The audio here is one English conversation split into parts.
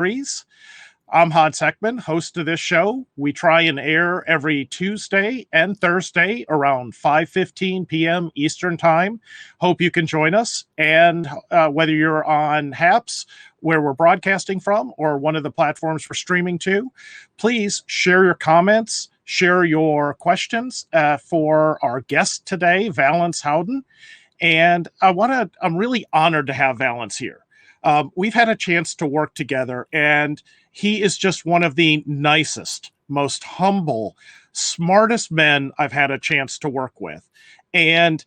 series. I'm Hans Heckman, host of this show. We try and air every Tuesday and Thursday around 5:15 p.m. Eastern Time. Hope you can join us. And whether you're on HAPS, where we're broadcasting from, or one of the platforms we're streaming to, please share your comments, share your questions for our guest today, Valence Howden. And I'm really honored to have Valence here. We've had a chance to work together, and he is just one of the nicest, most humble, smartest men I've had a chance to work with. And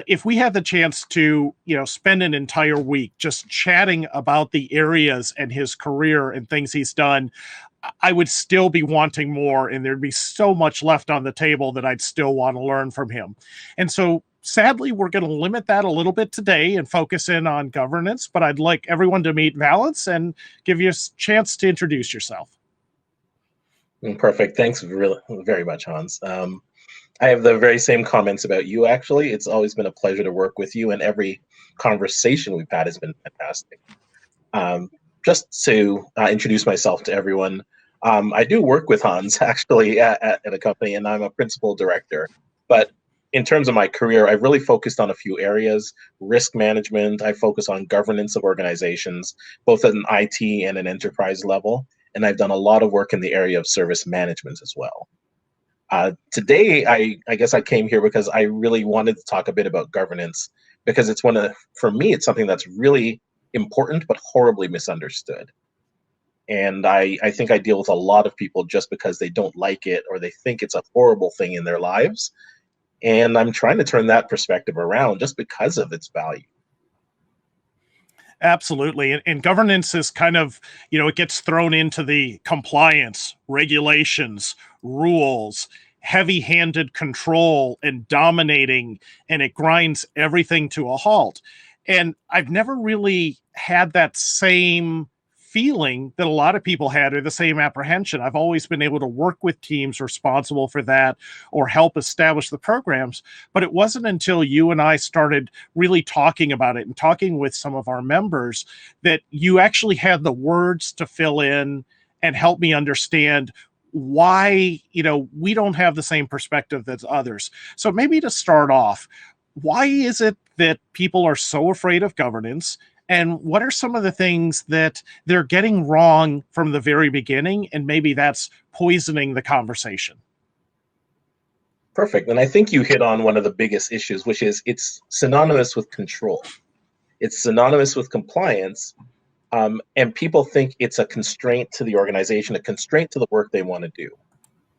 if we had the chance to, spend an entire week just chatting about the areas and his career and things he's done, I would still be wanting more, and there'd be so much left on the table that I'd still want to learn from him. And so sadly, we're going to limit that a little bit today and focus in on governance, but I'd like everyone to meet Valence and give you a chance to introduce yourself. Perfect. Thanks very much, Hans. I have the very same comments about you, actually. It's always been a pleasure to work with you, and every conversation we've had has been fantastic. Just to introduce myself to everyone, I do work with Hans, actually, at a company, and I'm a principal director. But in terms of my career, I've really focused on a few areas: risk management. I focus on governance of organizations, both at an IT and an enterprise level. And I've done a lot of work in the area of service management as well. Today, I guess I came here because I really wanted to talk a bit about governance, because for me, it's something that's really important, but horribly misunderstood. And I think I deal with a lot of people just because they don't like it, or they think it's a horrible thing in their lives. And I'm trying to turn that perspective around just because of its value. Absolutely. And governance is kind of, it gets thrown into the compliance, regulations, rules, heavy-handed control and dominating, and it grinds everything to a halt. And I've never really had that same feeling that a lot of people had, or the same apprehension. I've always been able to work with teams responsible for that or help establish the programs. But it wasn't until you and I started really talking about it and talking with some of our members that you actually had the words to fill in and help me understand why, we don't have the same perspective as others. So maybe to start off, why is it that people are so afraid of governance? And what are some of the things that they're getting wrong from the very beginning? And maybe that's poisoning the conversation. Perfect. And I think you hit on one of the biggest issues, which is it's synonymous with control. It's synonymous with compliance. And people think it's a constraint to the organization, a constraint to the work they want to do.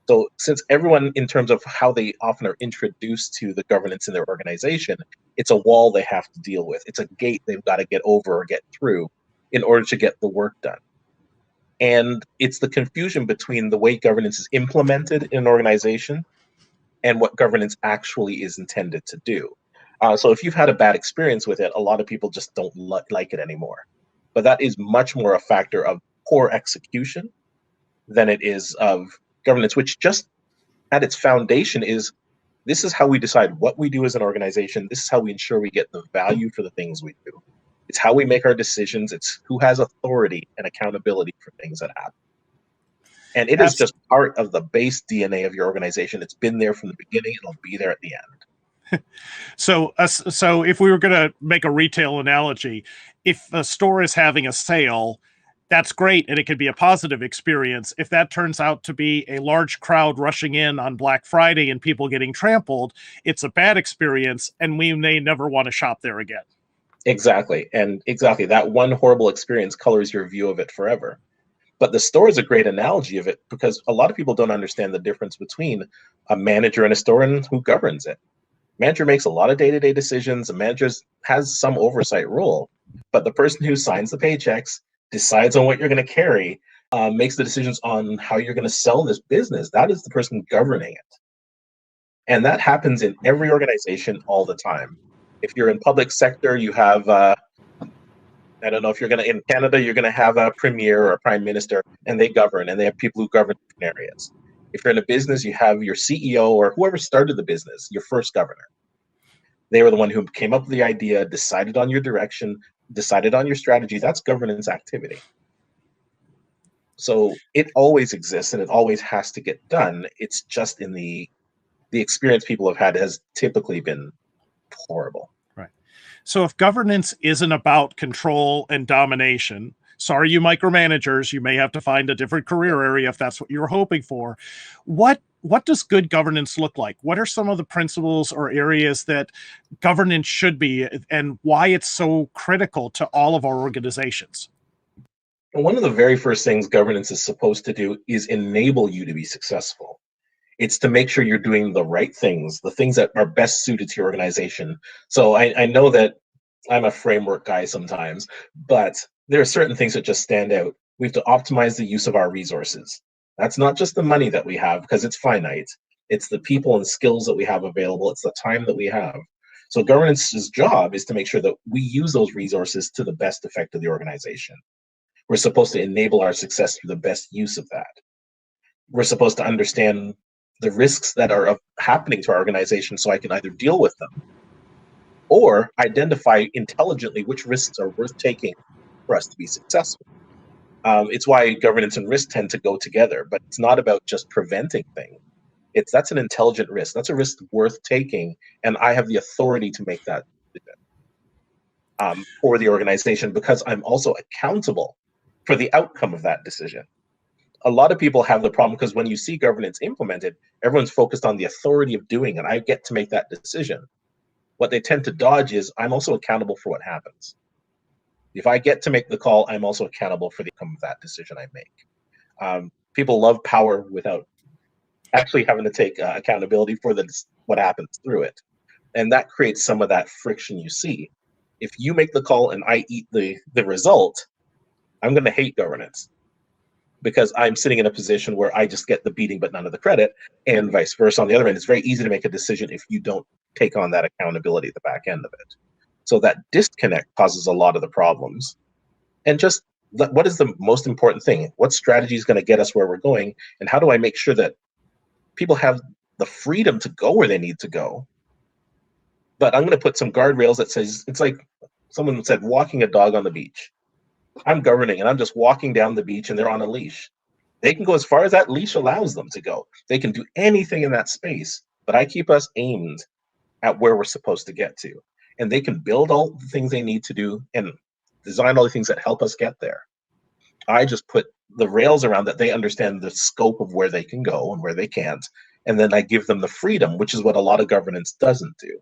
So since everyone, in terms of how they often are introduced to the governance in their organization, it's a wall they have to deal with. It's a gate they've got to get over or get through in order to get the work done. And it's the confusion between the way governance is implemented in an organization and what governance actually is intended to do. So if you've had a bad experience with it, a lot of people just don't like it anymore. But that is much more a factor of poor execution than it is of governance, which just at its foundation this is how we decide what we do as an organization. This is how we ensure we get the value for the things we do. It's how we make our decisions. It's who has authority and accountability for things that happen. And it is just part of the base DNA of your organization. It's been there from the beginning. It'll be there at the end. So if we were going to make a retail analogy, if a store is having a sale, that's great, and it could be a positive experience. If that turns out to be a large crowd rushing in on Black Friday and people getting trampled, it's a bad experience, and we may never want to shop there again. Exactly. And exactly, that one horrible experience colors your view of it forever. But the store is a great analogy of it, because a lot of people don't understand the difference between a manager in a store and who governs it. Manager makes a lot of day-to-day decisions. The manager has some oversight role, but the person who signs the paychecks, decides on what you're going to carry, makes the decisions on how you're going to sell this business. That is the person governing it. And that happens in every organization all the time. If you're in public sector, you have, I don't know, if you're in Canada, you're going to have a premier or a prime minister, and they govern, and they have people who govern different areas. If you're in a business, you have your CEO or whoever started the business, your first governor. They were the one who came up with the idea, decided on your direction, decided on your strategy. That's governance activity. So it always exists and it always has to get done. It's just in the experience people have had has typically been horrible. Right. So if governance isn't about control and domination, sorry, you micromanagers, you may have to find a different career area if that's what you're hoping for. What does good governance look like? What are some of the principles or areas that governance should be, and why it's so critical to all of our organizations? And one of the very first things governance is supposed to do is enable you to be successful. It's to make sure you're doing the right things, the things that are best suited to your organization. So I know that I'm a framework guy sometimes, but there are certain things that just stand out. We have to optimize the use of our resources. That's not just the money that we have because it's finite. It's the people and skills that we have available. It's the time that we have. So governance's job is to make sure that we use those resources to the best effect of the organization. We're supposed to enable our success through the best use of that. We're supposed to understand the risks that are happening to our organization so I can either deal with them or identify intelligently which risks are worth taking for us to be successful. It's why governance and risk tend to go together, but it's not about just preventing things. That's an intelligent risk. That's a risk worth taking, and I have the authority to make that decision for the organization because I'm also accountable for the outcome of that decision. A lot of people have the problem because when you see governance implemented, everyone's focused on the authority of doing it. I get to make that decision. What they tend to dodge is I'm also accountable for what happens. If I get to make the call, I'm also accountable for the outcome of that decision I make. People love power without actually having to take accountability for what happens through it. And that creates some of that friction you see. If you make the call and I eat the result, I'm going to hate governance because I'm sitting in a position where I just get the beating but none of the credit, and vice versa. On the other end, it's very easy to make a decision if you don't take on that accountability at the back end of it. So that disconnect causes a lot of the problems. And just what is the most important thing? What strategy is going to get us where we're going? And how do I make sure that people have the freedom to go where they need to go? But I'm going to put some guardrails that says it's like someone said walking a dog on the beach. I'm governing and I'm just walking down the beach and they're on a leash. They can go as far as that leash allows them to go. They can do anything in that space, but I keep us aimed at where we're supposed to get to. And they can build all the things they need to do and design all the things that help us get there. I just put the rails around that they understand the scope of where they can go and where they can't. And then I give them the freedom, which is what a lot of governance doesn't do.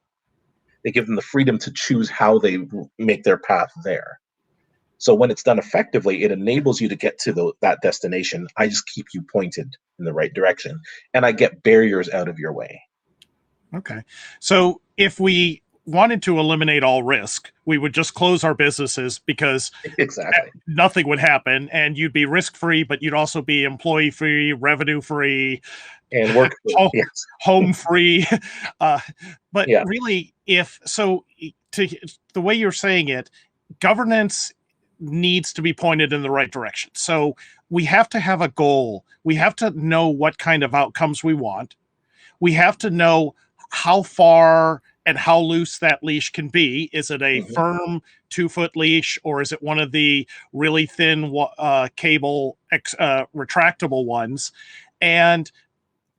They give them the freedom to choose how they make their path there. So when it's done effectively, it enables you to get to that destination. I just keep you pointed in the right direction, and I get barriers out of your way. Okay. So if we wanted to eliminate all risk, we would just close our businesses because exactly nothing would happen and you'd be risk free, but you'd also be employee free, revenue free, and work free. Yes. home free. But yeah. really, to the way you're saying it, governance needs to be pointed in the right direction. So we have to have a goal. We have to know what kind of outcomes we want. We have to know how far and how loose that leash can be. Is it a firm 2-foot leash, or is it one of the really thin cable retractable ones? And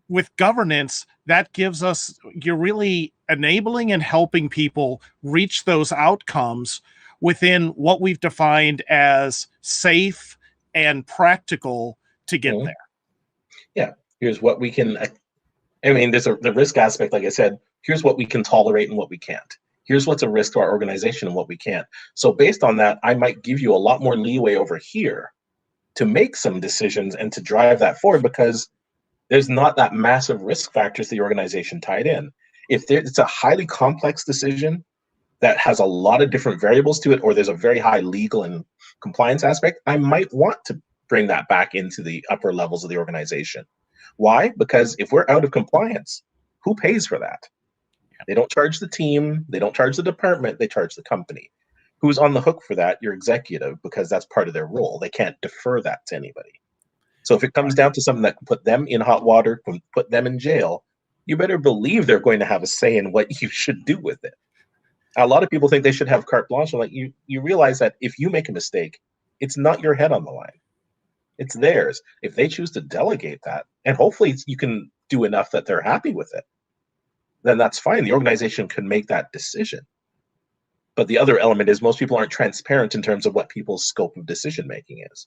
with governance, that gives us, you're really enabling and helping people reach those outcomes within what we've defined as safe and practical to get there. Yeah. Here's what we can, I mean, there's the risk aspect, like I said, here's what we can tolerate and what we can't. Here's what's a risk to our organization and what we can't. So based on that, I might give you a lot more leeway over here to make some decisions and to drive that forward because there's not that massive risk factors to the organization tied in. If it's a highly complex decision that has a lot of different variables to it, or there's a very high legal and compliance aspect, I might want to bring that back into the upper levels of the organization. Why? Because if we're out of compliance, who pays for that? They don't charge the team, they don't charge the department, they charge the company. Who's on the hook for that? Your executive, because that's part of their role. They can't defer that to anybody. So if it comes down to something that can put them in hot water, can put them in jail, you better believe they're going to have a say in what you should do with it. A lot of people think they should have carte blanche. Like you realize that if you make a mistake, it's not your head on the line. It's theirs. If they choose to delegate that, and hopefully you can do enough that they're happy with it, then that's fine. The organization can make that decision. But the other element is most people aren't transparent in terms of what people's scope of decision making is.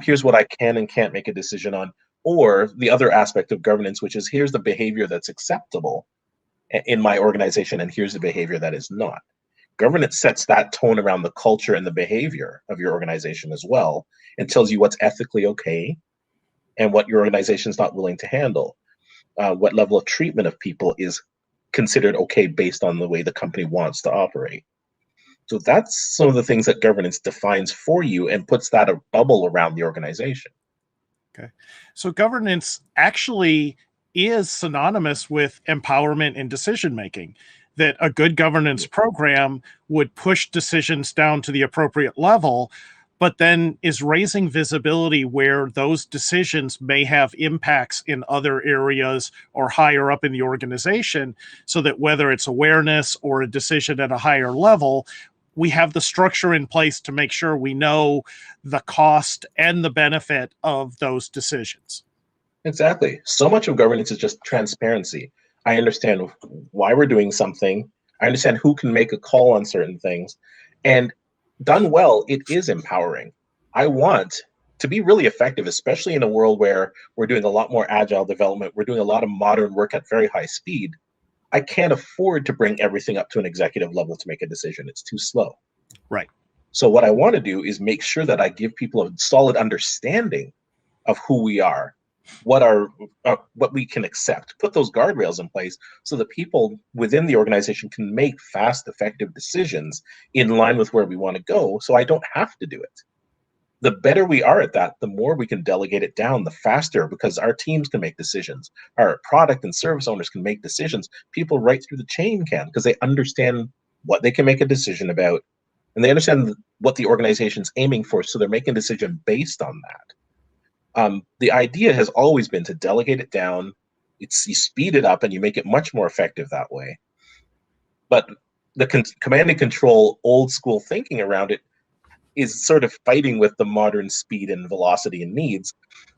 Here's what I can and can't make a decision on. Or the other aspect of governance, which is here's the behavior that's acceptable in my organization, and here's the behavior that is not. Governance sets that tone around the culture and the behavior of your organization as well, and tells you what's ethically okay and what your organization is not willing to handle. What level of treatment of people is considered okay based on the way the company wants to operate. So that's some of the things that governance defines for you and puts that a bubble around the organization. Okay. So governance actually is synonymous with empowerment and decision making. That a good governance program would push decisions down to the appropriate level, but then is raising visibility where those decisions may have impacts in other areas or higher up in the organization, so that whether it's awareness or a decision at a higher level, we have the structure in place to make sure we know the cost and the benefit of those decisions. Exactly. So much of governance is just transparency. I understand why we're doing something. I understand who can make a call on certain things. And done well, it is empowering. I want to be really effective, especially in a world where we're doing a lot more agile development. We're doing a lot of modern work at very high speed. I can't afford to bring everything up to an executive level to make a decision. It's too slow. Right. So what I want to do is make sure that I give people a solid understanding of who we are, what we can accept, put those guardrails in place so that people within the organization can make fast, effective decisions in line with where we want to go, so I don't have to do it. The better we are at that, the more we can delegate it down, the faster, because our teams can make decisions. Our product and service owners can make decisions. People right through the chain can, because they understand what they can make a decision about, and they understand what the organization's aiming for, so they're making a decision based on that. The idea has always been to delegate it down. You speed it up and you make it much more effective that way. But the command and control old school thinking around it is sort of fighting with the modern speed and velocity and needs.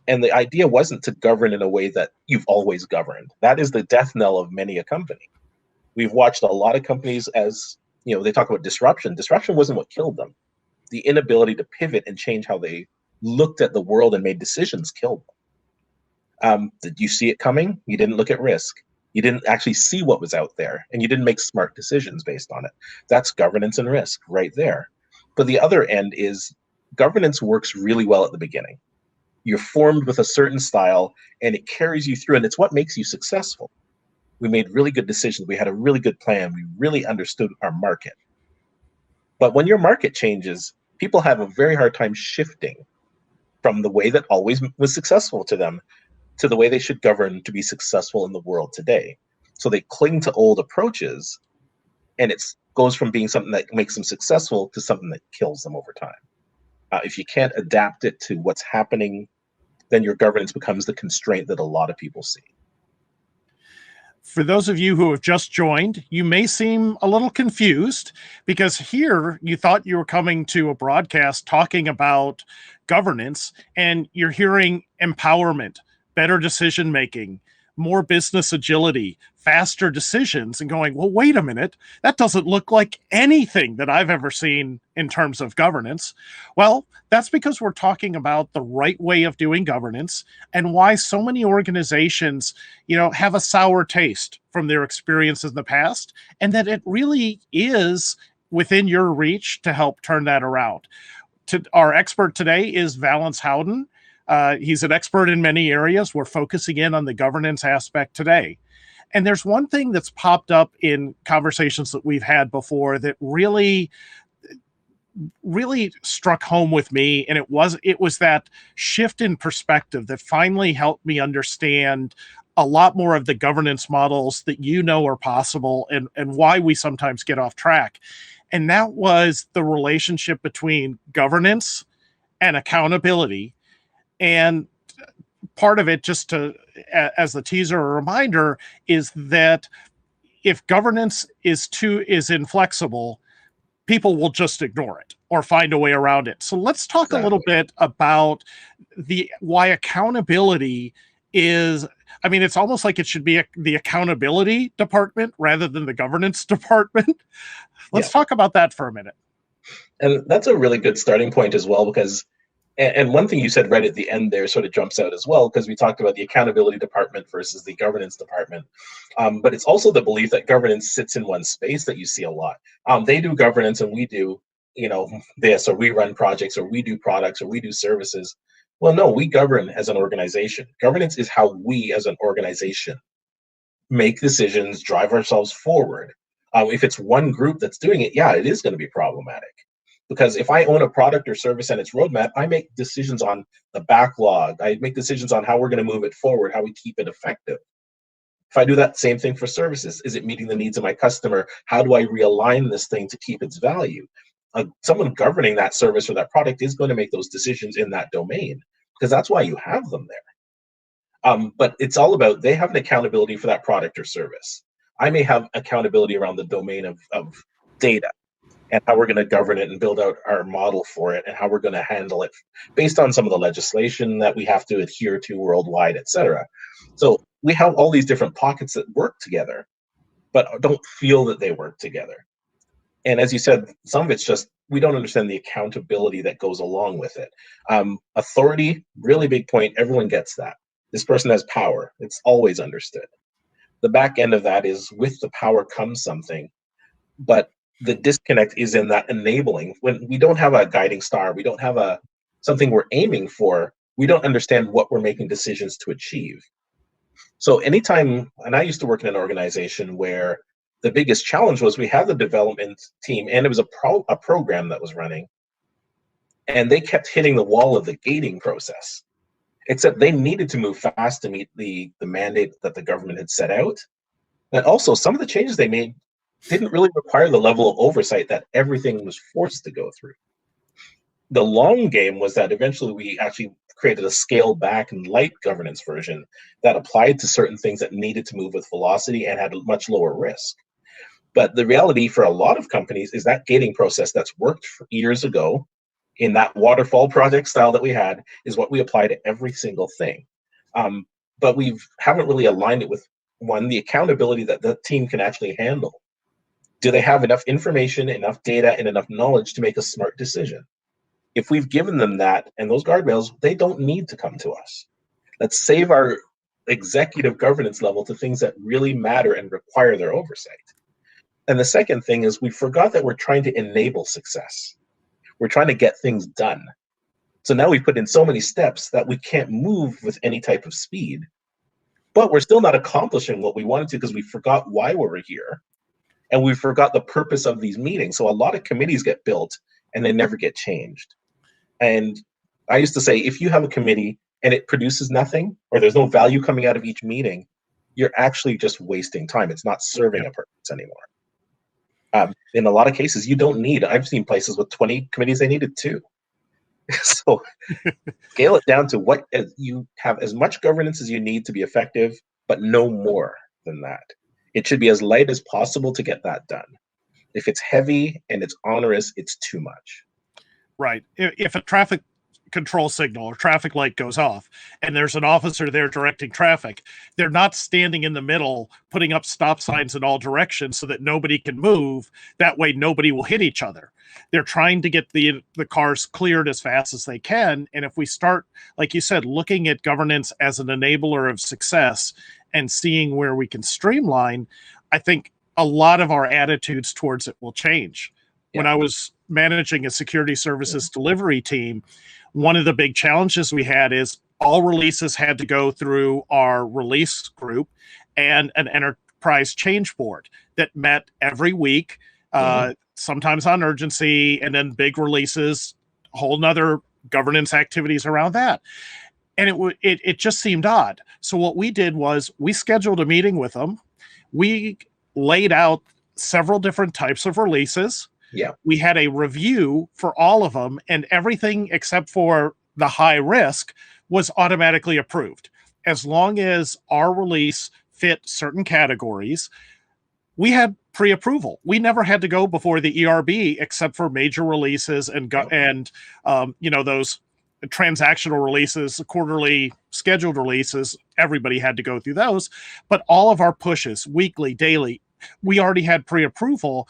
And the idea wasn't to govern in a way that you've always governed. That is the death knell of many a company. We've watched a lot of companies as, they talk about disruption. Disruption wasn't what killed them. The inability to pivot and change how they looked at the world and made decisions killed them. Did you see it coming? You didn't look at risk. You didn't actually see what was out there, and you didn't make smart decisions based on it. That's governance and risk right there. But the other end is governance works really well at the beginning. You're formed with a certain style, and it carries you through, and it's what makes you successful. We made really good decisions. We had a really good plan. We really understood our market. But when your market changes, people have a very hard time shifting from the way that always was successful to them to the way they should govern to be successful in the world today. So they cling to old approaches, and it goes from being something that makes them successful to something that kills them over time. If you can't adapt it to what's happening, then your governance becomes the constraint that a lot of people see. For those of you who have just joined, you may seem a little confused, because here you thought you were coming to a broadcast talking about governance, and you're hearing empowerment, better decision making, more business agility, faster decisions, and going, well, wait a minute, that doesn't look like anything that I've ever seen in terms of governance. Well, that's because we're talking about the right way of doing governance and why so many organizations, have a sour taste from their experiences in the past, and that it really is within your reach to help turn that around. Our expert today is Valence Howden. He's an expert in many areas. We're focusing in on the governance aspect today. And there's one thing that's popped up in conversations that we've had before that really struck home with me. And it was that shift in perspective that finally helped me understand a lot more of the governance models that are possible, and why we sometimes get off track. And that was the relationship between governance and accountability. And part of it, just as the teaser or reminder, is that if governance is inflexible, people will just ignore it or find a way around it. So let's talk a little bit about the why accountability is, I mean, it's almost like it should be the accountability department rather than the governance department. Let's talk about that for a minute. And that's a really good starting point as well, because, and one thing you said right at the end there sort of jumps out as well, because we talked about the accountability department versus the governance department. But it's also the belief that governance sits in one space that you see a lot. They do governance and we do, this, or we run projects, or we do products, or we do services. Well, no, we govern as an organization. Governance is how we as an organization make decisions, drive ourselves forward. If it's one group that's doing it, yeah, it is going to be problematic. Because if I own a product or service and its roadmap, I make decisions on the backlog. I make decisions on how we're going to move it forward, how we keep it effective. If I do that same thing for services, is it meeting the needs of my customer? How do I realign this thing to keep its value? Someone governing that service or that product is going to make those decisions in that domain, because that's why you have them there. But it's all about, they have an accountability for that product or service. I may have accountability around the domain of data and how we're going to govern it and build out our model for it and how we're going to handle it based on some of the legislation that we have to adhere to worldwide, et cetera. So we have all these different pockets that work together, but don't feel that they work together. And as you said, some of it's just, we don't understand the accountability that goes along with it. Authority, really big point. Everyone gets that. This person has power. It's always understood. The back end of that is, with the power comes something, but the disconnect is in that enabling. When we don't have a guiding star, we don't have something we're aiming for, we don't understand what we're making decisions to achieve. So anytime, and I used to work in an organization where the biggest challenge was we had the development team and it was a program that was running, and they kept hitting the wall of the gating process, except they needed to move fast to meet the mandate that the government had set out. And also, some of the changes they made didn't really require the level of oversight that everything was forced to go through. The long game was that eventually we actually created a scaled back and light governance version that applied to certain things that needed to move with velocity and had a much lower risk. But the reality for a lot of companies is that gating process that's worked for years ago in that waterfall project style that we had is what we apply to every single thing. But we haven't really aligned it with, one, the accountability that the team can actually handle. Do they have enough information, enough data, and enough knowledge to make a smart decision? If we've given them that and those guardrails, they don't need to come to us. Let's save our executive governance level to things that really matter and require their oversight. And the second thing is, we forgot that we're trying to enable success. We're trying to get things done. So now we put in so many steps that we can't move with any type of speed, but we're still not accomplishing what we wanted to because we forgot why we were here. And we forgot the purpose of these meetings. So a lot of committees get built and they never get changed. And I used to say, if you have a committee and it produces nothing, or there's no value coming out of each meeting, you're actually just wasting time. It's not serving a purpose anymore. In a lot of cases, you don't need, I've seen places with 20 committees, they needed 2. So scale it down to what you have, as much governance as you need to be effective, but no more than that. It should be as light as possible to get that done. If it's heavy and it's onerous, it's too much. Right. If a traffic control signal or traffic light goes off and there's an officer there directing traffic, they're not standing in the middle putting up stop signs in all directions so that nobody can move. That way nobody will hit each other. They're trying to get the cars cleared as fast as they can. And if we start, like you said, looking at governance as an enabler of success and seeing where we can streamline, I think a lot of our attitudes towards it will change. When I was managing a security services delivery team, one of the big challenges we had is all releases had to go through our release group and an enterprise change board that met every week, sometimes on urgency, and then big releases, whole nother governance activities around that. And it just seemed odd. So what we did was we scheduled a meeting with them. We laid out several different types of releases. Yeah. We had a review for all of them, and everything except for the high risk was automatically approved. As long as our release fit certain categories, we had pre-approval. We never had to go before the ERB except for major releases and those transactional releases, quarterly scheduled releases, everybody had to go through those. But all of our pushes, weekly, daily, we already had pre-approval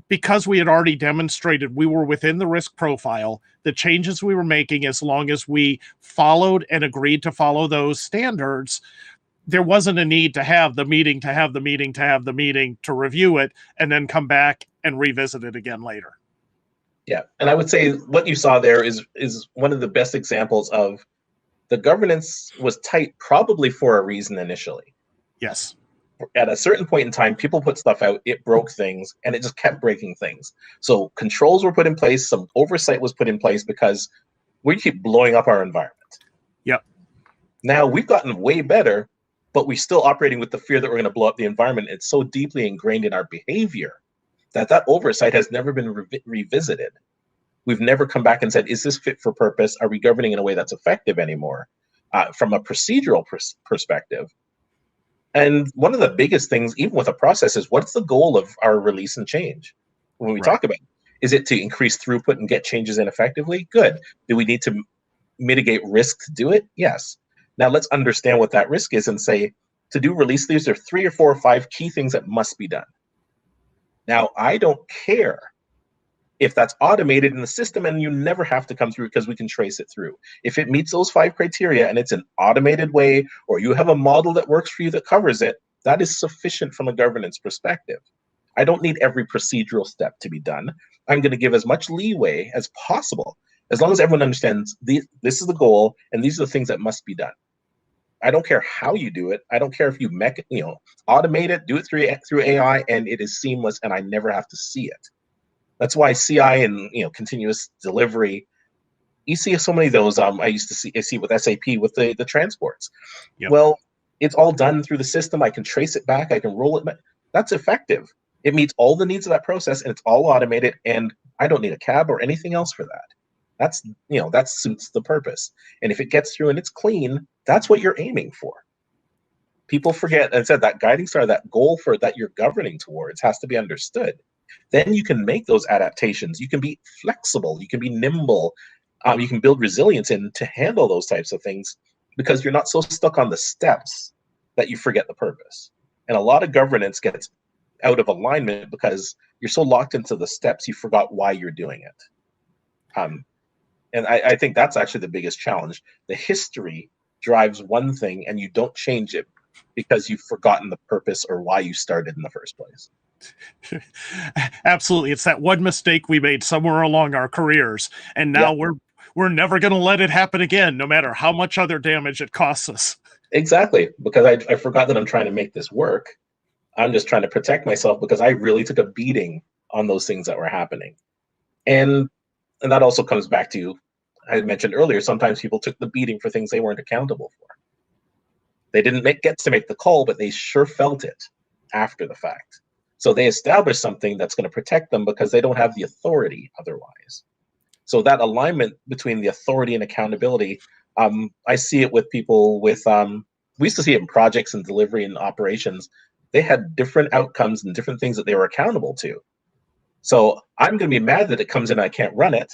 because we had already demonstrated we were within the risk profile, the changes we were making, as long as we followed and agreed to follow those standards, there wasn't a need to have the meeting, to review it, and then come back and revisit it again later. Yeah, and I would say what you saw there is one of the best examples of the governance was tight probably for a reason initially. Yes. At a certain point in time, people put stuff out, it broke things, and it just kept breaking things. So controls were put in place, some oversight was put in place because we keep blowing up our environment. Yep. Now we've gotten way better, but we're still operating with the fear that we're going to blow up the environment. It's so deeply ingrained in our behavior that oversight has never been revisited. We've never come back and said, is this fit for purpose? Are we governing in a way that's effective anymore? From a procedural perspective. And one of the biggest things, even with a process, is what's the goal of our release and change? When we talk about it, is it to increase throughput and get changes in effectively? Good. Do we need to mitigate risk to do it? Yes. Now let's understand what that risk is and say, to do release, these are 3 or 4 or 5 key things that must be done. Now, I don't care if that's automated in the system and you never have to come through because we can trace it through. If it meets those 5 criteria and it's an automated way, or you have a model that works for you that covers it, that is sufficient from a governance perspective. I don't need every procedural step to be done. I'm going to give as much leeway as possible, as long as everyone understands this is the goal and these are the things that must be done. I don't care how you do it. I don't care if you automate it, do it through AI, and it is seamless, and I never have to see it. That's why CI and continuous delivery. You see so many of those. I see with SAP with the transports. Yep. Well, it's all done through the system. I can trace it back. I can roll it back. That's effective. It meets all the needs of that process, and it's all automated. And I don't need a cab or anything else for that. That suits the purpose. And if it gets through and it's clean, that's what you're aiming for. People forget, and said that guiding star, that goal for that you're governing towards has to be understood. Then you can make those adaptations. You can be flexible. You can be nimble. You can build resilience in to handle those types of things because you're not so stuck on the steps that you forget the purpose. And a lot of governance gets out of alignment because you're so locked into the steps you forgot why you're doing it. And I think that's actually the biggest challenge. The history drives one thing and you don't change it because you've forgotten the purpose or why you started in the first place. Absolutely. It's that one mistake we made somewhere along our careers. And now we're never going to let it happen again, no matter how much other damage it costs us. Exactly. Because I forgot that I'm trying to make this work. I'm just trying to protect myself because I really took a beating on those things that were happening. And that also comes back to, I mentioned earlier, sometimes people took the beating for things they weren't accountable for. They didn't get to make the call, but they sure felt it after the fact. So they established something that's going to protect them because they don't have the authority otherwise. So that alignment between the authority and accountability, I see it with people with, we used to see it in projects and delivery and operations. They had different outcomes and different things that they were accountable to. So I'm going to be mad that it comes in and I can't run it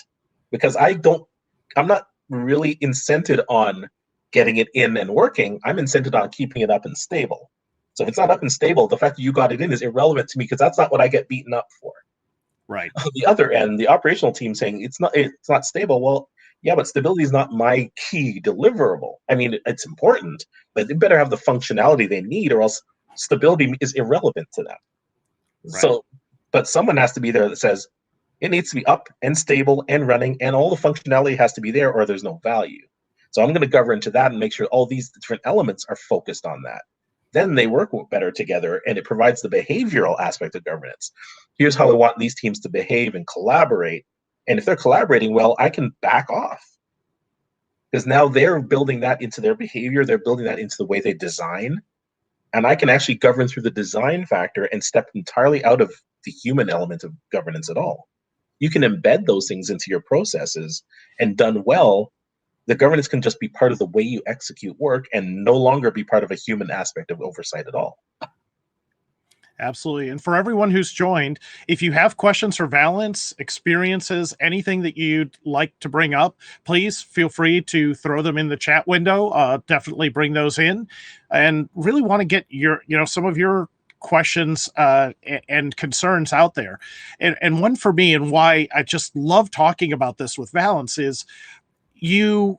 because I'm not really incented on getting it in and working. I'm incented on keeping it up and stable. So if it's not up and stable, the fact that you got it in is irrelevant to me because that's not what I get beaten up for. Right. On the other end, the operational team saying it's not stable. Well, yeah, but stability is not my key deliverable. I mean, it's important, but they better have the functionality they need or else stability is irrelevant to them. Right. So, but someone has to be there that says it needs to be up and stable and running and all the functionality has to be there or there's no value. So I'm going to govern to that and make sure all these different elements are focused on that. Then they work better together and it provides the behavioral aspect of governance. Here's how I want these teams to behave and collaborate. And if they're collaborating well, I can back off because now they're building that into their behavior. They're building that into the way they design. And I can actually govern through the design factor and step entirely out of the human element of governance at all. You can embed those things into your processes and done well, the governance can just be part of the way you execute work and no longer be part of a human aspect of oversight at all. Absolutely. And for everyone who's joined, if you have questions for Valence, experiences, anything that you'd like to bring up, please feel free to throw them in the chat window. Definitely bring those in, and really want to get some of your questions and concerns out there. And one for me, and why I just love talking about this with Valence, is you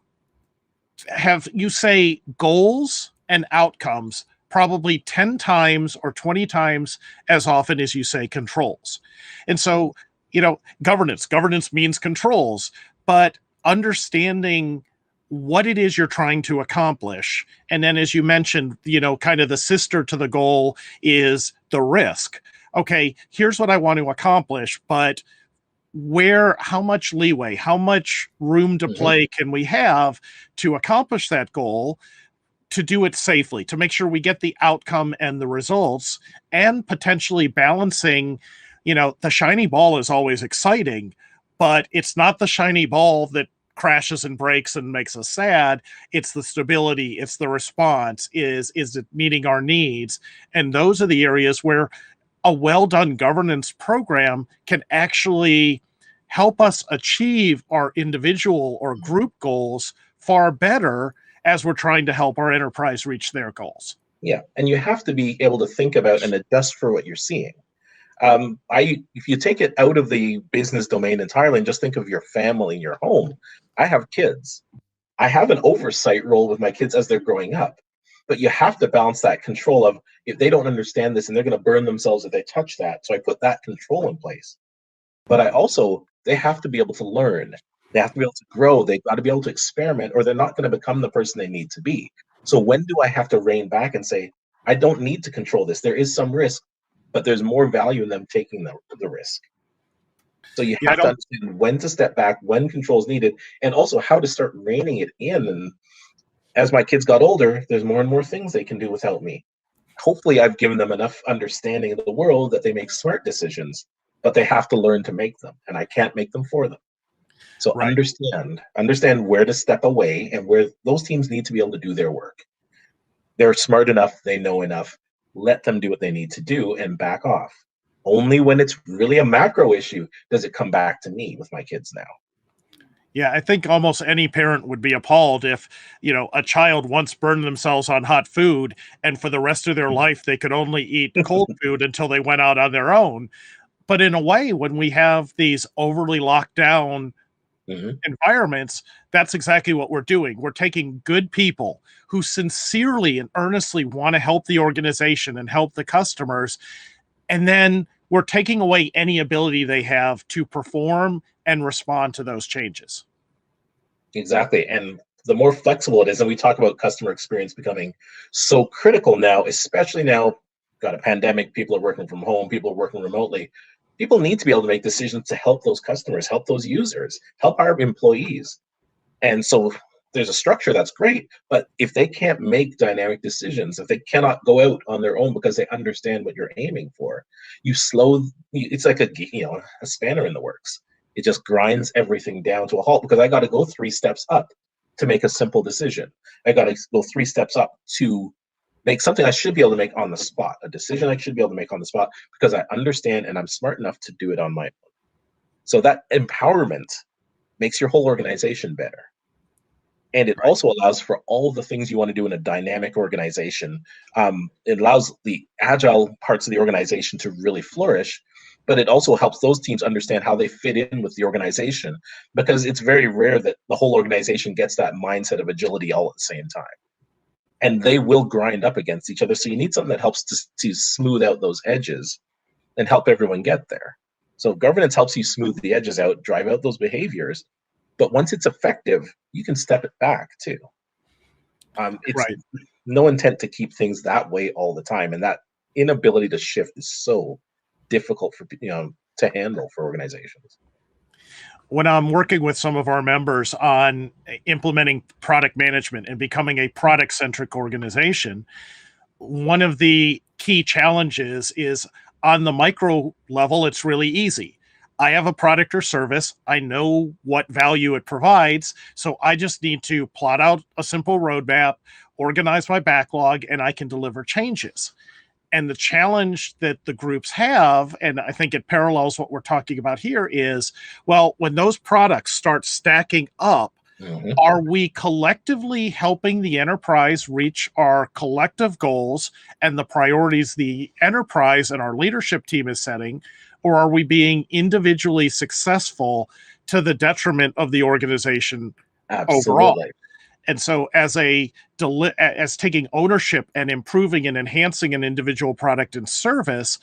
you say goals and outcomes probably 10 times or 20 times as often as you say controls. And so, governance means controls, but understanding what it is you're trying to accomplish. And then, as you mentioned, kind of the sister to the goal is the risk. Okay, here's what I want to accomplish, but how much leeway, how much room to play can we have to accomplish that goal, to do it safely, to make sure we get the outcome and the results, and potentially balancing, the shiny ball is always exciting, but it's not the shiny ball that crashes and breaks and makes us sad. It's the stability, it's the response, is it meeting our needs? And those are the areas where a well-done governance program can actually help us achieve our individual or group goals far better as we're trying to help our enterprise reach their goals. Yeah, and you have to be able to think about and adjust for what you're seeing. If you take it out of the business domain entirely and just think of your family and your home, I have kids. I have an oversight role with my kids as they're growing up. But you have to balance that control of, if they don't understand this and they're going to burn themselves if they touch that. So I put that control in place. But they have to be able to learn. They have to be able to grow. They've got to be able to experiment, or they're not going to become the person they need to be. So when do I have to rein back and say, I don't need to control this? There is some risk, but there's more value in them taking the risk. So you have to understand when to step back, when control is needed, and also how to start reining it in. And as my kids got older, there's more and more things they can do without me. Hopefully, I've given them enough understanding of the world that they make smart decisions, but they have to learn to make them, and I can't make them for them. So understand where to step away and where those teams need to be able to do their work. They're smart enough, they know enough, let them do what they need to do and back off. Only when it's really a macro issue does it come back to me with my kids now. Yeah, I think almost any parent would be appalled if, a child once burned themselves on hot food and for the rest of their life they could only eat cold food until they went out on their own. But in a way, when we have these overly locked down environments, that's exactly what we're doing. We're taking good people who sincerely and earnestly want to help the organization and help the customers, and then we're taking away any ability they have to perform and respond to those changes. Exactly. And the more flexible it is, and we talk about customer experience becoming so critical now, especially now, got a pandemic, people are working from home, people are working remotely. People need to be able to make decisions to help those customers, help those users, help our employees. And so there's a structure that's great, but if they can't make dynamic decisions, if they cannot go out on their own because they understand what you're aiming for, it's like a spanner in the works. It just grinds everything down to a halt because I got to go 3 steps up to make a simple decision. I got to go 3 steps up to make something I should be able to make on the spot, a decision I should be able to make on the spot because I understand and I'm smart enough to do it on my own. So that empowerment makes your whole organization better. And it also allows for all the things you want to do in a dynamic organization. It allows the agile parts of the organization to really flourish, but it also helps those teams understand how they fit in with the organization, because it's very rare that the whole organization gets that mindset of agility all at the same time. And they will grind up against each other. So you need something that helps to smooth out those edges and help everyone get there. So governance helps you smooth the edges out, drive out those behaviors. But once it's effective, you can step it back too. It's no intent to keep things that way all the time. And that inability to shift is so difficult for to handle for organizations. When I'm working with some of our members on implementing product management and becoming a product-centric organization, one of the key challenges is on the micro level, it's really easy. I have a product or service. I know what value it provides. So I just need to plot out a simple roadmap, organize my backlog, and I can deliver changes. And the challenge that the groups have, and I think it parallels what we're talking about here, is, well, when those products start stacking up, are we collectively helping the enterprise reach our collective goals and the priorities the enterprise and our leadership team is setting, or are we being individually successful to the detriment of the organization overall? Absolutely. And so as taking ownership and improving and enhancing an individual product and service,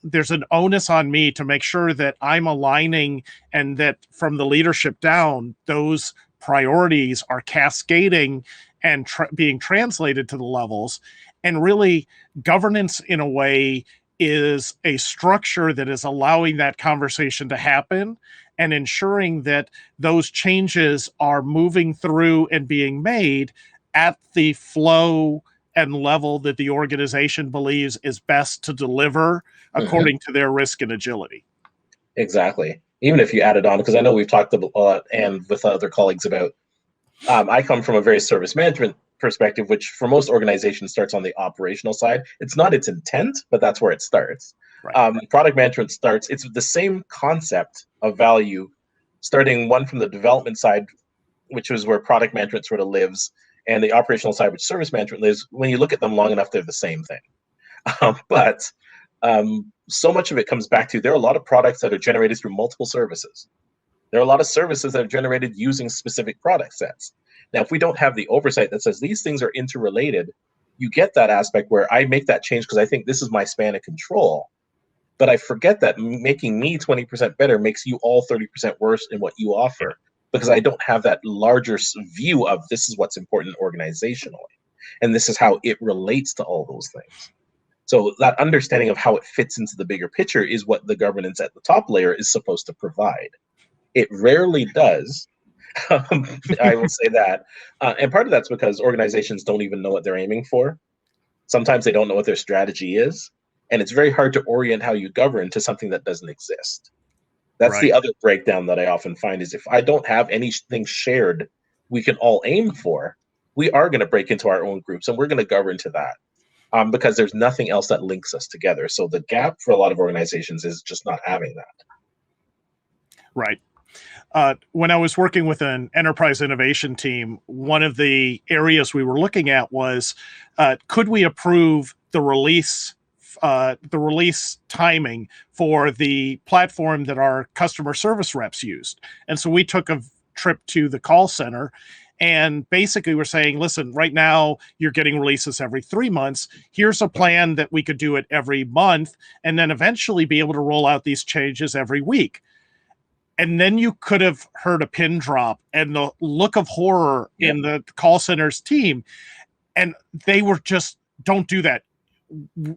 there's an onus on me to make sure that I'm aligning, and that from the leadership down, those priorities are cascading and being translated to the levels. And really, governance in a way is a structure that is allowing that conversation to happen and ensuring that those changes are moving through and being made at the flow and level that the organization believes is best to deliver according to their risk and agility. Exactly. Even if you add it on, because I know we've talked a lot and with other colleagues about, I come from a very service management perspective, which for most organizations starts on the operational side. It's not its intent, but that's where it starts. Right. Product management starts, it's the same concept of value, starting one from the development side, which is where product management sort of lives, and the operational side, which service management lives. When you look at them long enough, they're the same thing. But so much of it comes back to, there are a lot of products that are generated through multiple services. There are a lot of services that are generated using specific product sets. Now, if we don't have the oversight that says these things are interrelated, you get that aspect where I make that change because I think this is my span of control. But I forget that making me 20% better makes you all 30% worse in what you offer, because I don't have that larger view of this is what's important organizationally. And this is how it relates to all those things. So that understanding of how it fits into the bigger picture is what the governance at the top layer is supposed to provide. It rarely does. I will say that. And part of that's because organizations don't even know what they're aiming for. Sometimes they don't know what their strategy is. And it's very hard to orient how you govern to something that doesn't exist. That's right. The other breakdown that I often find is, if I don't have anything shared we can all aim for, we are going to break into our own groups and we're going to govern to that. Because there's nothing else that links us together. So the gap for a lot of organizations is just not having that. Right. When I was working with an enterprise innovation team, one of the areas we were looking at was, could we approve the release timing for the platform that our customer service reps used? And so we took a trip to the call center, and basically we're saying, listen, right now you're getting releases every 3 months. Here's a plan that we could do it every month, and then eventually be able to roll out these changes every week. And then you could have heard a pin drop and the look of horror in the call center's team. And they were just, don't do that.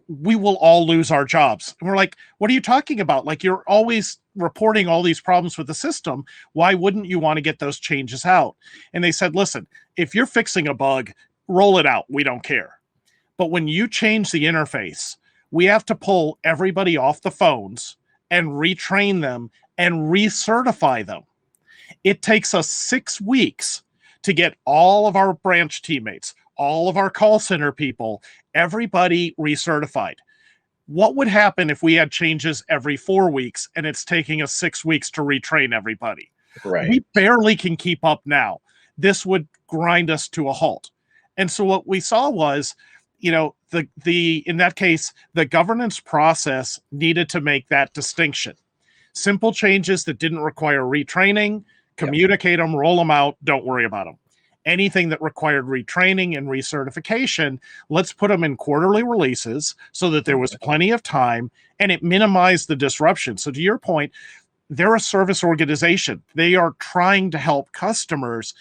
We will all lose our jobs. And we're like, what are you talking about? Like, you're always reporting all these problems with the system. Why wouldn't you want to get those changes out? And they said, listen, if you're fixing a bug, roll it out. We don't care. But when you change the interface, we have to pull everybody off the phones and retrain them and recertify them. It takes us 6 weeks to get all of our branch teammates, all of our call center people, everybody recertified. What would happen if we had changes every 4 weeks and it's taking us 6 weeks to retrain everybody? Right. We barely can keep up now. This would grind us to a halt. And so what we saw was, in that case, the governance process needed to make that distinction. Simple changes that didn't require retraining, communicate them, roll them out, don't worry about them. Anything that required retraining and recertification, let's put them in quarterly releases so that there was plenty of time and it minimized the disruption. So to your point, they're a service organization. They are trying to help customers,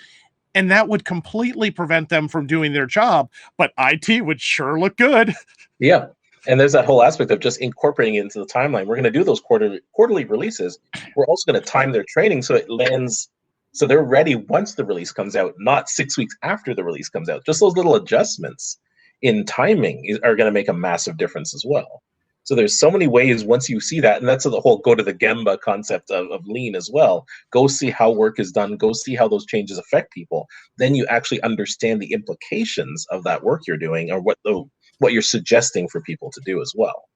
and that would completely prevent them from doing their job, but IT would sure look good. Yeah. And there's that whole aspect of just incorporating it into the timeline. We're going to do those quarterly releases. We're also going to time their training so it lands, so they're ready once the release comes out, not 6 weeks after the release comes out. Just those little adjustments in timing are going to make a massive difference as well. So there's so many ways once you see that, and that's the whole go to the Gemba concept of lean as well. Go see how work is done. Go see how those changes affect people. Then you actually understand the implications of that work you're doing, or what the what you're suggesting for people to do as well.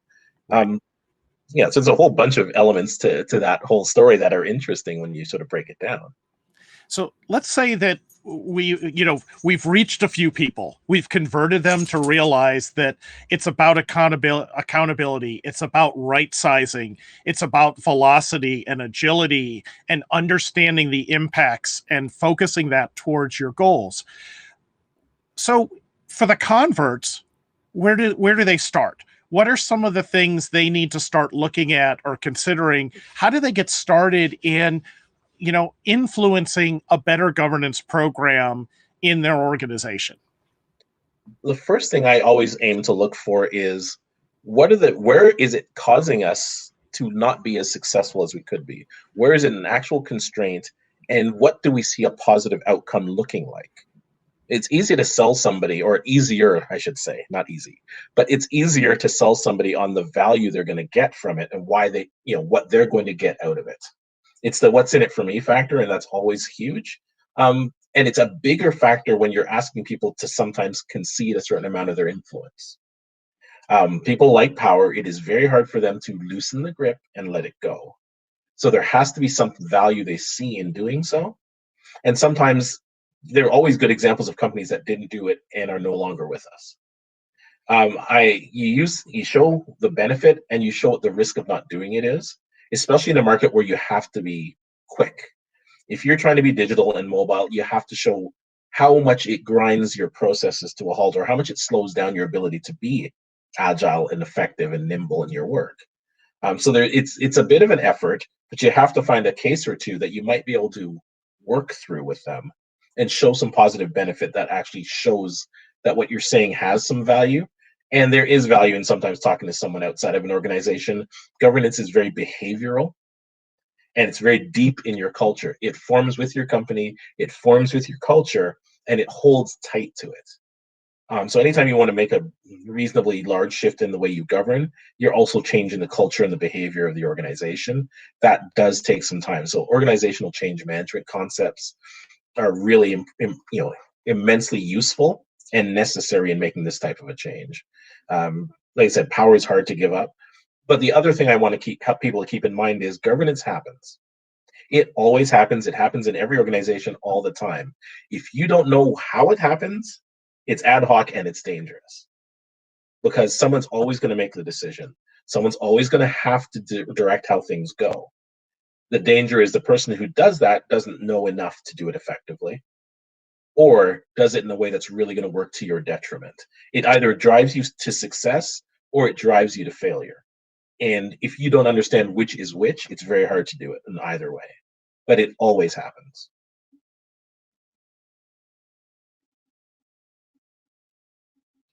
Right. Yeah, so there's a whole bunch of elements to that whole story that are interesting when you sort of break it down. So let's say that we've reached a few people. We've converted them to realize that it's about accountability. It's about right sizing. It's about velocity and agility and understanding the impacts and focusing that towards your goals. So for the converts, where do they start? What are some of the things they need to start looking at or considering? How do they get started in influencing a better governance program in their organization? The first thing I always aim to look for is where is it causing us to not be as successful as we could be? Where is it an actual constraint? And what do we see a positive outcome looking like? It's easy to sell somebody, or easier, I should say, not easy, but it's easier to sell somebody on the value they're going to get from it and why what they're going to get out of it. It's the what's in it for me factor, and that's always huge. And it's a bigger factor when you're asking people to sometimes concede a certain amount of their influence. People like power. It is very hard for them to loosen the grip and let it go. So there has to be some value they see in doing so. And sometimes there are always good examples of companies that didn't do it and are no longer with us. You show the benefit and you show what the risk of not doing it is, especially in a market where you have to be quick. If you're trying to be digital and mobile, you have to show how much it grinds your processes to a halt, or how much it slows down your ability to be agile and effective and nimble in your work. So it's a bit of an effort, but you have to find a case or two that you might be able to work through with them and show some positive benefit that actually shows that what you're saying has some value. And there is value in sometimes talking to someone outside of an organization. Governance is very behavioral, and it's very deep in your culture. It forms with your company, it forms with your culture, and it holds tight to it. So anytime you want to make a reasonably large shift in the way you govern, you're also changing the culture and the behavior of the organization. That does take some time. So organizational change management concepts are really immensely useful and necessary in making this type of a change. Like I said, power is hard to give up. But the other thing I want to help people to keep in mind is governance happens. It always happens. It happens in every organization all the time. If you don't know how it happens, it's ad hoc and it's dangerous, because someone's always going to make the decision. Someone's always going to have to direct how things go. The danger is the person who does that doesn't know enough to do it effectively, or does it in a way that's really going to work to your detriment. It either drives you to success or it drives you to failure. And if you don't understand which is which, it's very hard to do it in either way. But it always happens.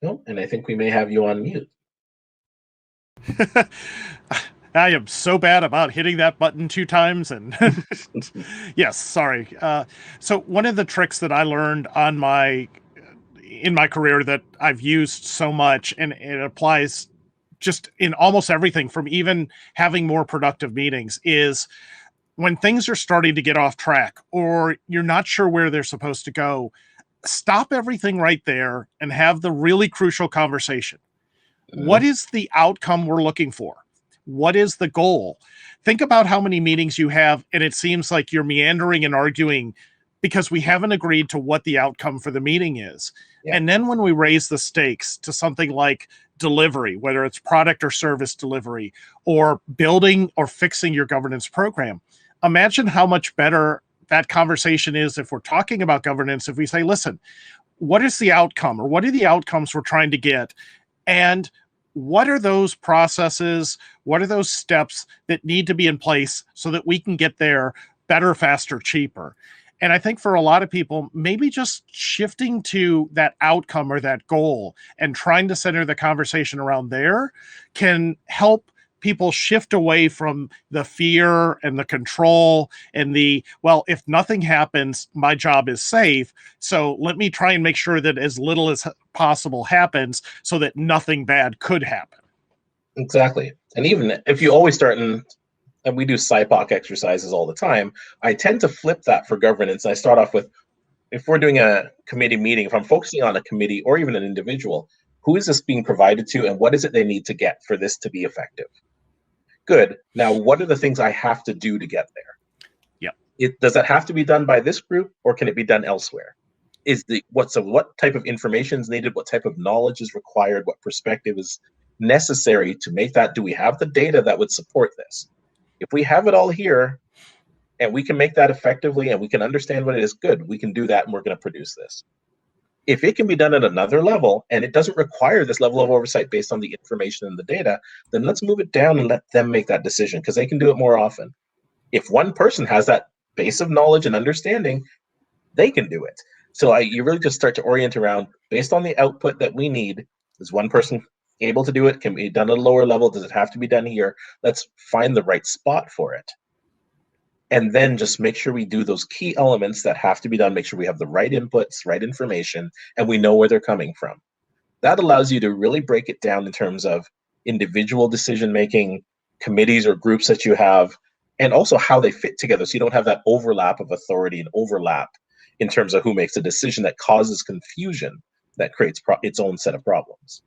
Oh, and I think we may have you on mute. I am so bad about hitting that button 2 times. And yes, sorry. So one of the tricks that I learned in my career that I've used so much, and it applies just in almost everything from even having more productive meetings, is when things are starting to get off track or you're not sure where they're supposed to go, stop everything right there and have the really crucial conversation. What is the outcome we're looking for? What is the goal? Think about how many meetings you have, and it seems like you're meandering and arguing because we haven't agreed to what the outcome for the meeting is. Yeah. And then when we raise the stakes to something like delivery, whether it's product or service delivery, or building or fixing your governance program, imagine how much better that conversation is if we're talking about governance. If we say, listen, what is the outcome, or what are the outcomes we're trying to get? And what are those processes? What are those steps that need to be in place so that we can get there better, faster, cheaper? And I think for a lot of people, maybe just shifting to that outcome or that goal and trying to center the conversation around there can help people shift away from the fear and the control and well, if nothing happens, my job is safe. So let me try and make sure that as little as possible happens so that nothing bad could happen. Exactly. And even if you always start and we do SIPOC exercises all the time, I tend to flip that for governance. I start off with, if we're doing a committee meeting, if I'm focusing on a committee or even an individual, Who is this being provided to, and what is it they need to get for this to be effective? Good. Now, what are the things I have to do to get there? Does that have to be done by this group, or can it be done elsewhere? What type of information is needed? What type of knowledge is required? What perspective is necessary to make that? Do we have the data that would support this? If we have it all here, and we can make that effectively, and we can understand what it is, good, we can do that, and we're going to produce this. If it can be done at another level, and it doesn't require this level of oversight based on the information and the data, then let's move it down and let them make that decision, because they can do it more often. If one person has that base of knowledge and understanding, they can do it. So you really just start to orient around, based on the output that we need, is one person able to do it? Can be done at a lower level? Does it have to be done here? Let's find the right spot for it. And then just make sure we do those key elements that have to be done, make sure we have the right inputs, right information, and we know where they're coming from. That allows you to really break it down in terms of individual decision-making, committees or groups that you have, and also how they fit together, so you don't have that overlap of authority and overlap in terms of who makes a decision that causes confusion that creates its own set of problems.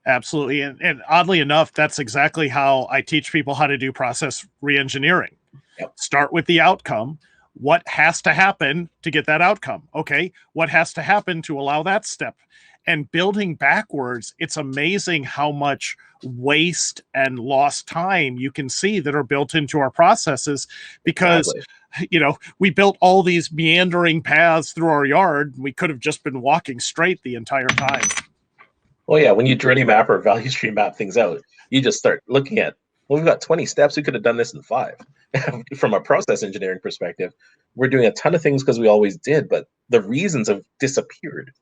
Absolutely. And oddly enough, that's exactly how I teach people how to do process reengineering. Yep. Start with the outcome. What has to happen to get that outcome? Okay. What has to happen to allow that step? And building backwards, it's amazing how much waste and lost time you can see that are built into our processes, because Exactly. We built all these meandering paths through our yard. We could have just been walking straight the entire time. Well, yeah, when you journey map or value stream map things out, you just start looking at, well, we've got 20 steps. We could have done this in 5. From a process engineering perspective, we're doing a ton of things because we always did, but the reasons have disappeared.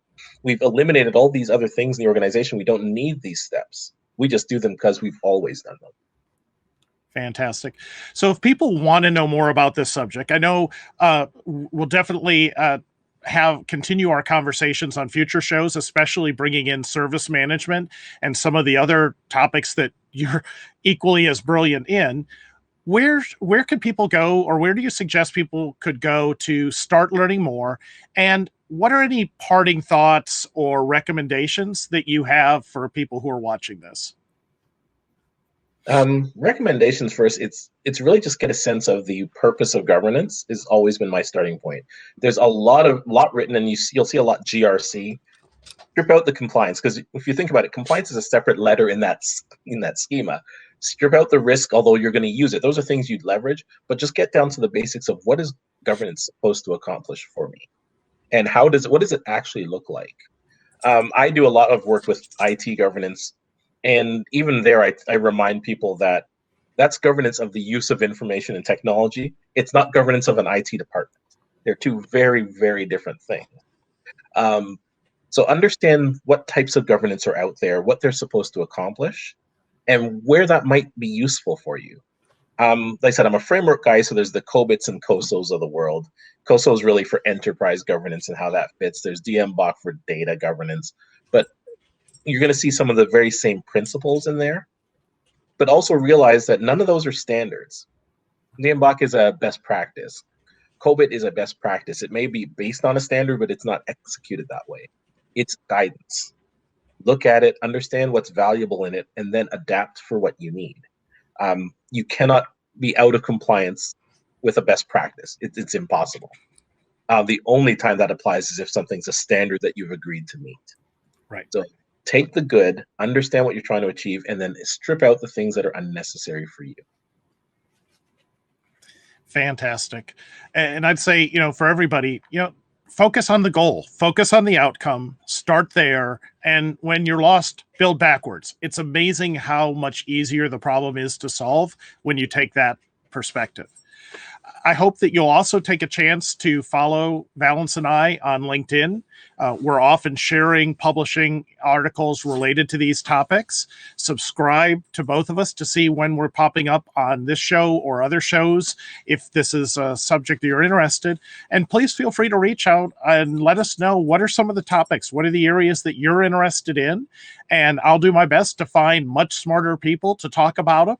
We've eliminated all these other things in the organization. We don't need these steps. We just do them because we've always done them. Fantastic. So if people want to know more about this subject, I know we'll definitely continue our conversations on future shows, especially bringing in service management and some of the other topics that you're equally as brilliant in. Where can people go, or where do you suggest people could go to start learning more? And what are any parting thoughts or recommendations that you have for people who are watching this? Recommendations first, it's really just get a sense of the purpose of governance has always been my starting point. There's a lot written, and you'll see a lot GRC. Strip out the compliance, because if you think about it, compliance is a separate letter in that schema. Strip out the risk, although you're going to use it. Those are things you'd leverage, but just get down to the basics of what is governance supposed to accomplish for me, and what does it actually look like? I do a lot of work with IT governance. And even there, I remind people that that's governance of the use of information and technology. It's not governance of an IT department. They're two very, very different things. So understand what types of governance are out there, what they're supposed to accomplish, and where that might be useful for you. Like I said, I'm a framework guy, so there's the COBITs and COSOs of the world. COSO is really for enterprise governance and how that fits. There's DMBOK for data governance. But you're going to see some of the very same principles in there, but also realize that none of those are standards. DMBOK is a best practice. COBIT is a best practice. It may be based on a standard, but it's not executed that way. It's guidance. Look at it, understand what's valuable in it, and then adapt for what you need. You cannot be out of compliance with a best practice. It's impossible. The only time that applies is if something's a standard that you've agreed to meet. Right. So take the good, understand what you're trying to achieve, and then strip out the things that are unnecessary for you. Fantastic. And I'd say, for everybody, focus on the goal, focus on the outcome, start there. And when you're lost, build backwards. It's amazing how much easier the problem is to solve when you take that perspective. I hope that you'll also take a chance to follow Valence and I on LinkedIn. We're often publishing articles related to these topics. Subscribe to both of us to see when we're popping up on this show or other shows, if this is a subject that you're interested. And please feel free to reach out and let us know, what are some of the topics? What are the areas that you're interested in? And I'll do my best to find much smarter people to talk about them.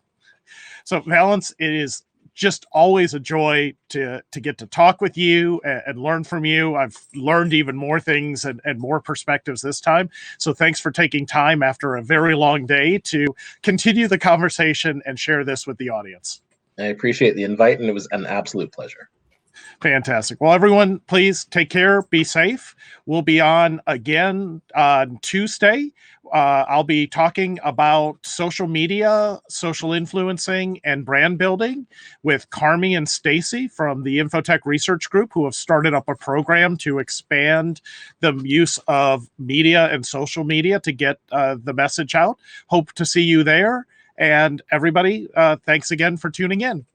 So, Valence, it is just always a joy to get to talk with you and learn from you. I've learned even more things and more perspectives this time. So thanks for taking time after a very long day to continue the conversation and share this with the audience. I appreciate the invite, and it was an absolute pleasure. Fantastic. Well, everyone, please take care. Be safe. We'll be on again on Tuesday. I'll be talking about social media, social influencing, and brand building with Carmi and Stacy from the Infotech Research Group, who have started up a program to expand the use of media and social media to get the message out. Hope to see you there. And everybody, thanks again for tuning in.